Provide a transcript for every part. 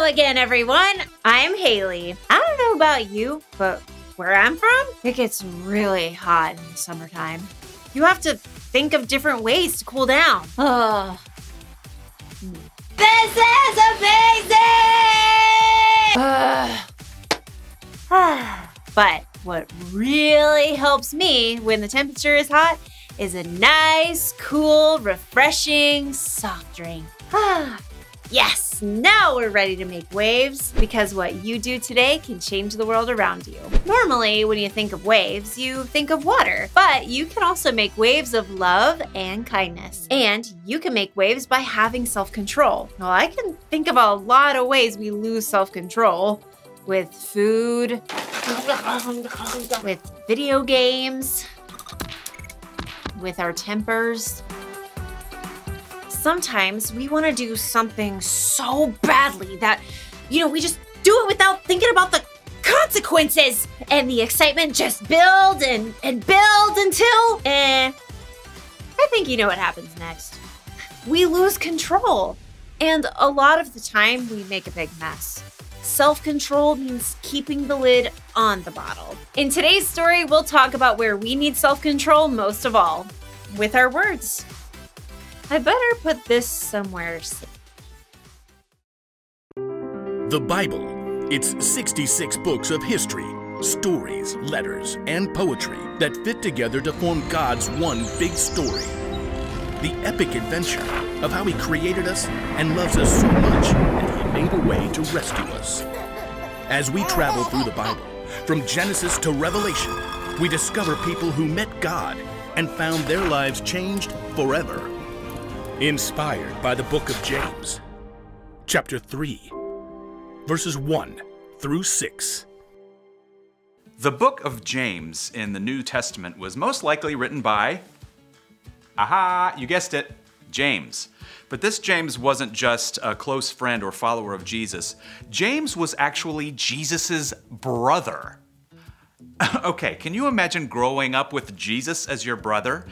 again, everyone. I'm Haley. I don't know about you, but where I'm from, it gets really hot in the summertime. You have to think of different ways to cool down. Oh. This is amazing! But what really helps me when the temperature is hot is a nice, cool, refreshing soft drink. Yes, now we're ready to make waves, because what you do today can change the world around you. Normally, when you think of waves, you think of water, but you can also make waves of love and kindness. And you can make waves by having self-control. Well, I can think of a lot of ways we lose self-control. With food, with video games, with our tempers. Sometimes we want to do something so badly that, we just do it without thinking about the consequences. And the excitement just builds and builds until, I think you know what happens next. We lose control. And a lot of the time we make a big mess. Self-control means keeping the lid on the bottle. In today's story, we'll talk about where we need self-control most of all, with our words. I better put this somewhere safe. The Bible. It's 66 books of history, stories, letters, and poetry that fit together to form God's one big story. The epic adventure of how He created us and loves us so much that He made a way to rescue us. As we travel through the Bible, from Genesis to Revelation, we discover people who met God and found their lives changed forever. Inspired by the book of James, chapter 3, verses 1 through 6. The book of James in the New Testament was most likely written by, you guessed it, James. But this James wasn't just a close friend or follower of Jesus. James was actually Jesus's brother. Okay, can you imagine growing up with Jesus as your brother?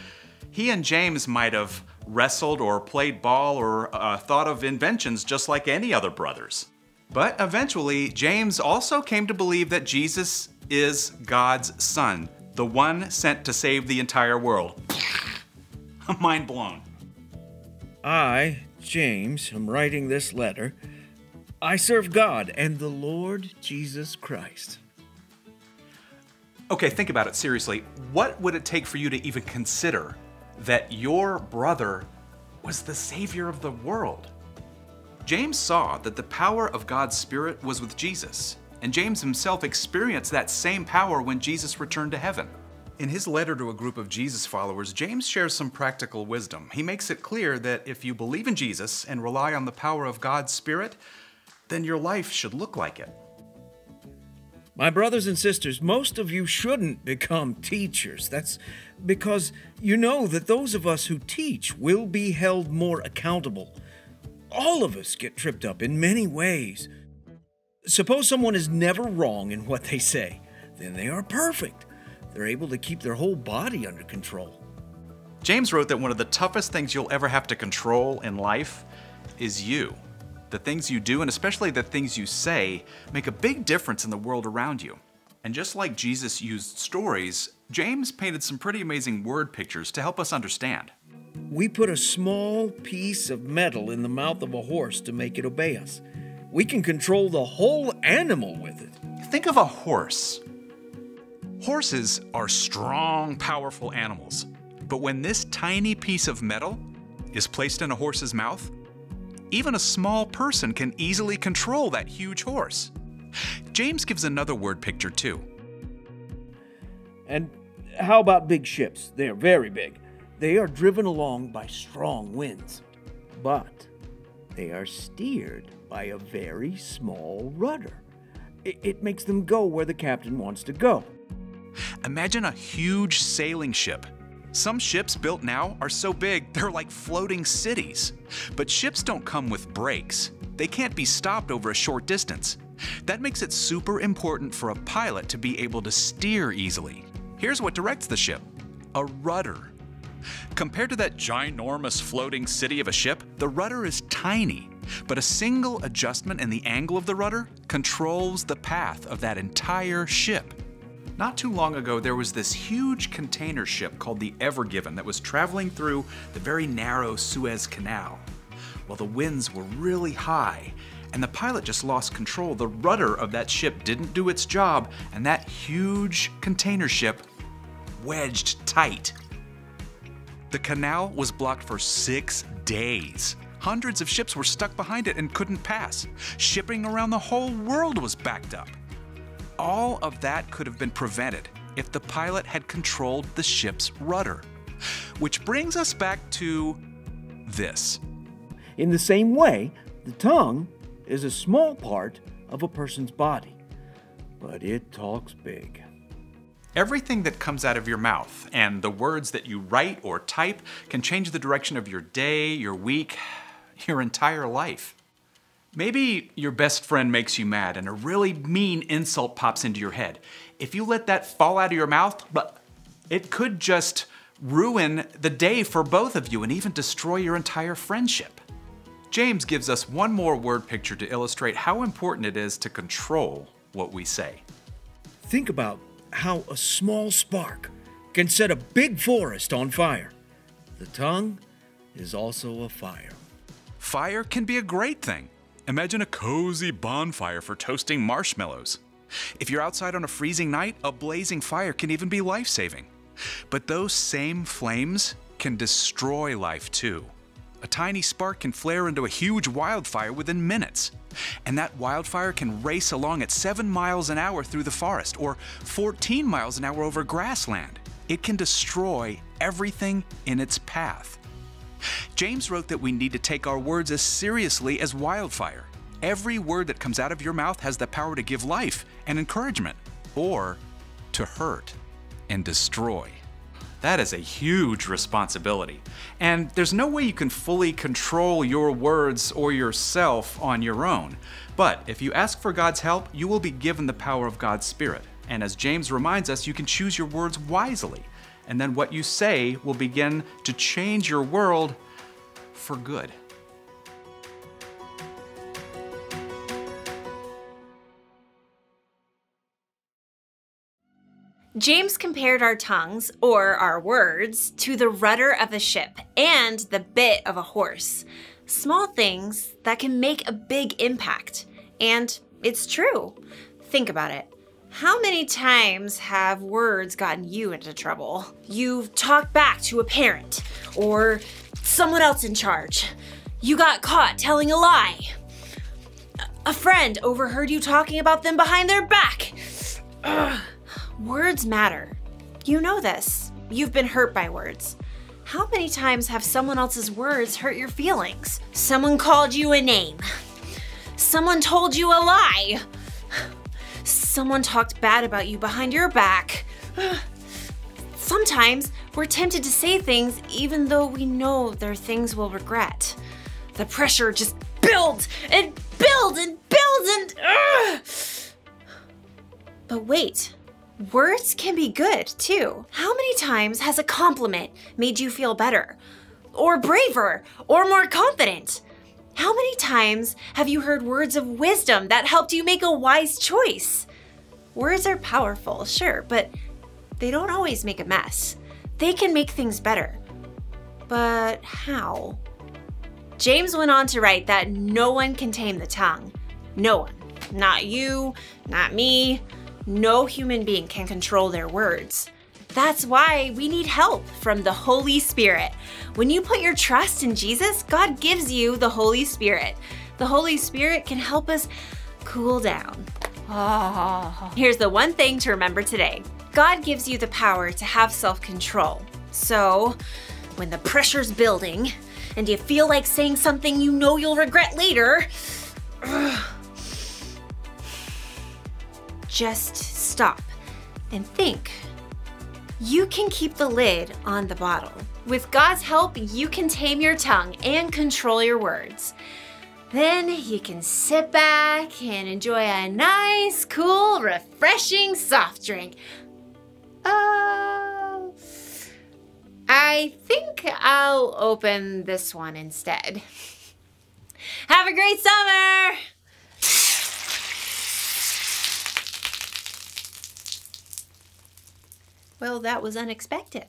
He and James might have wrestled or played ball or thought of inventions just like any other brothers. But eventually, James also came to believe that Jesus is God's son, the one sent to save the entire world. Mind blown. I, James, am writing this letter. I serve God and the Lord Jesus Christ. Okay, think about it seriously. What would it take for you to even consider that your brother was the Savior of the world? James saw that the power of God's Spirit was with Jesus, and James himself experienced that same power when Jesus returned to heaven. In his letter to a group of Jesus followers, James shares some practical wisdom. He makes it clear that if you believe in Jesus and rely on the power of God's Spirit, then your life should look like it. My brothers and sisters, most of you shouldn't become teachers. That's because you know that those of us who teach will be held more accountable. All of us get tripped up in many ways. Suppose someone is never wrong in what they say, then they are perfect. They're able to keep their whole body under control. James wrote that one of the toughest things you'll ever have to control in life is you. The things you do, and especially the things you say, make a big difference in the world around you. And just like Jesus used stories, James painted some pretty amazing word pictures to help us understand. We put a small piece of metal in the mouth of a horse to make it obey us. We can control the whole animal with it. Think of a horse. Horses are strong, powerful animals. But when this tiny piece of metal is placed in a horse's mouth, even a small person can easily control that huge horse. James gives another word picture too. And how about big ships? They are very big. They are driven along by strong winds, but they are steered by a very small rudder. It makes them go where the captain wants to go. Imagine a huge sailing ship. Some ships built now are so big they're like floating cities. But ships don't come with brakes. They can't be stopped over a short distance. That makes it super important for a pilot to be able to steer easily. Here's what directs the ship: a rudder. Compared to that ginormous floating city of a ship, the rudder is tiny. But a single adjustment in the angle of the rudder controls the path of that entire ship. Not too long ago, there was this huge container ship called the Ever Given that was traveling through the very narrow Suez Canal. Well, the winds were really high, and the pilot just lost control. The rudder of that ship didn't do its job, and that huge container ship wedged tight. The canal was blocked for 6 days. Hundreds of ships were stuck behind it and couldn't pass. Shipping around the whole world was backed up. All of that could have been prevented if the pilot had controlled the ship's rudder. Which brings us back to this. In the same way, the tongue is a small part of a person's body, but it talks big. Everything that comes out of your mouth and the words that you write or type can change the direction of your day, your week, your entire life. Maybe your best friend makes you mad and a really mean insult pops into your head. If you let that fall out of your mouth, it could just ruin the day for both of you and even destroy your entire friendship. James gives us one more word picture to illustrate how important it is to control what we say. Think about how a small spark can set a big forest on fire. The tongue is also a fire. Fire can be a great thing. Imagine a cozy bonfire for toasting marshmallows. If you're outside on a freezing night, a blazing fire can even be life-saving. But those same flames can destroy life too. A tiny spark can flare into a huge wildfire within minutes. And that wildfire can race along at 7 miles an hour through the forest or 14 miles an hour over grassland. It can destroy everything in its path. James wrote that we need to take our words as seriously as wildfire. Every word that comes out of your mouth has the power to give life and encouragement, or to hurt and destroy. That is a huge responsibility. And there's no way you can fully control your words or yourself on your own. But if you ask for God's help, you will be given the power of God's Spirit. And as James reminds us, you can choose your words wisely. And then what you say will begin to change your world for good. James compared our tongues, or our words, to the rudder of a ship and the bit of a horse. Small things that can make a big impact. And it's true. Think about it. How many times have words gotten you into trouble? You've talked back to a parent or someone else in charge. You got caught telling a lie. A friend overheard you talking about them behind their back. Ugh. Words matter. You know this. You've been hurt by words. How many times have someone else's words hurt your feelings? Someone called you a name. Someone told you a lie. Someone talked bad about you behind your back. Sometimes we're tempted to say things even though we know they're things we'll regret. The pressure just builds and builds and builds and... But wait, words can be good too. How many times has a compliment made you feel better? Or braver? Or more confident? How many times have you heard words of wisdom that helped you make a wise choice? Words are powerful, sure, but they don't always make a mess. They can make things better. But how? James went on to write that no one can tame the tongue. No one. Not you, not me. No human being can control their words. That's why we need help from the Holy Spirit. When you put your trust in Jesus, God gives you the Holy Spirit. The Holy Spirit can help us cool down. Here's the one thing to remember today. God gives you the power to have self-control. So, when the pressure's building and you feel like saying something you know you'll regret later, just stop and think. You can keep the lid on the bottle. With God's help, you can tame your tongue and control your words. Then you can sit back and enjoy a nice, cool, refreshing soft drink. I think I'll open this one instead. Have a great summer! Well, that was unexpected.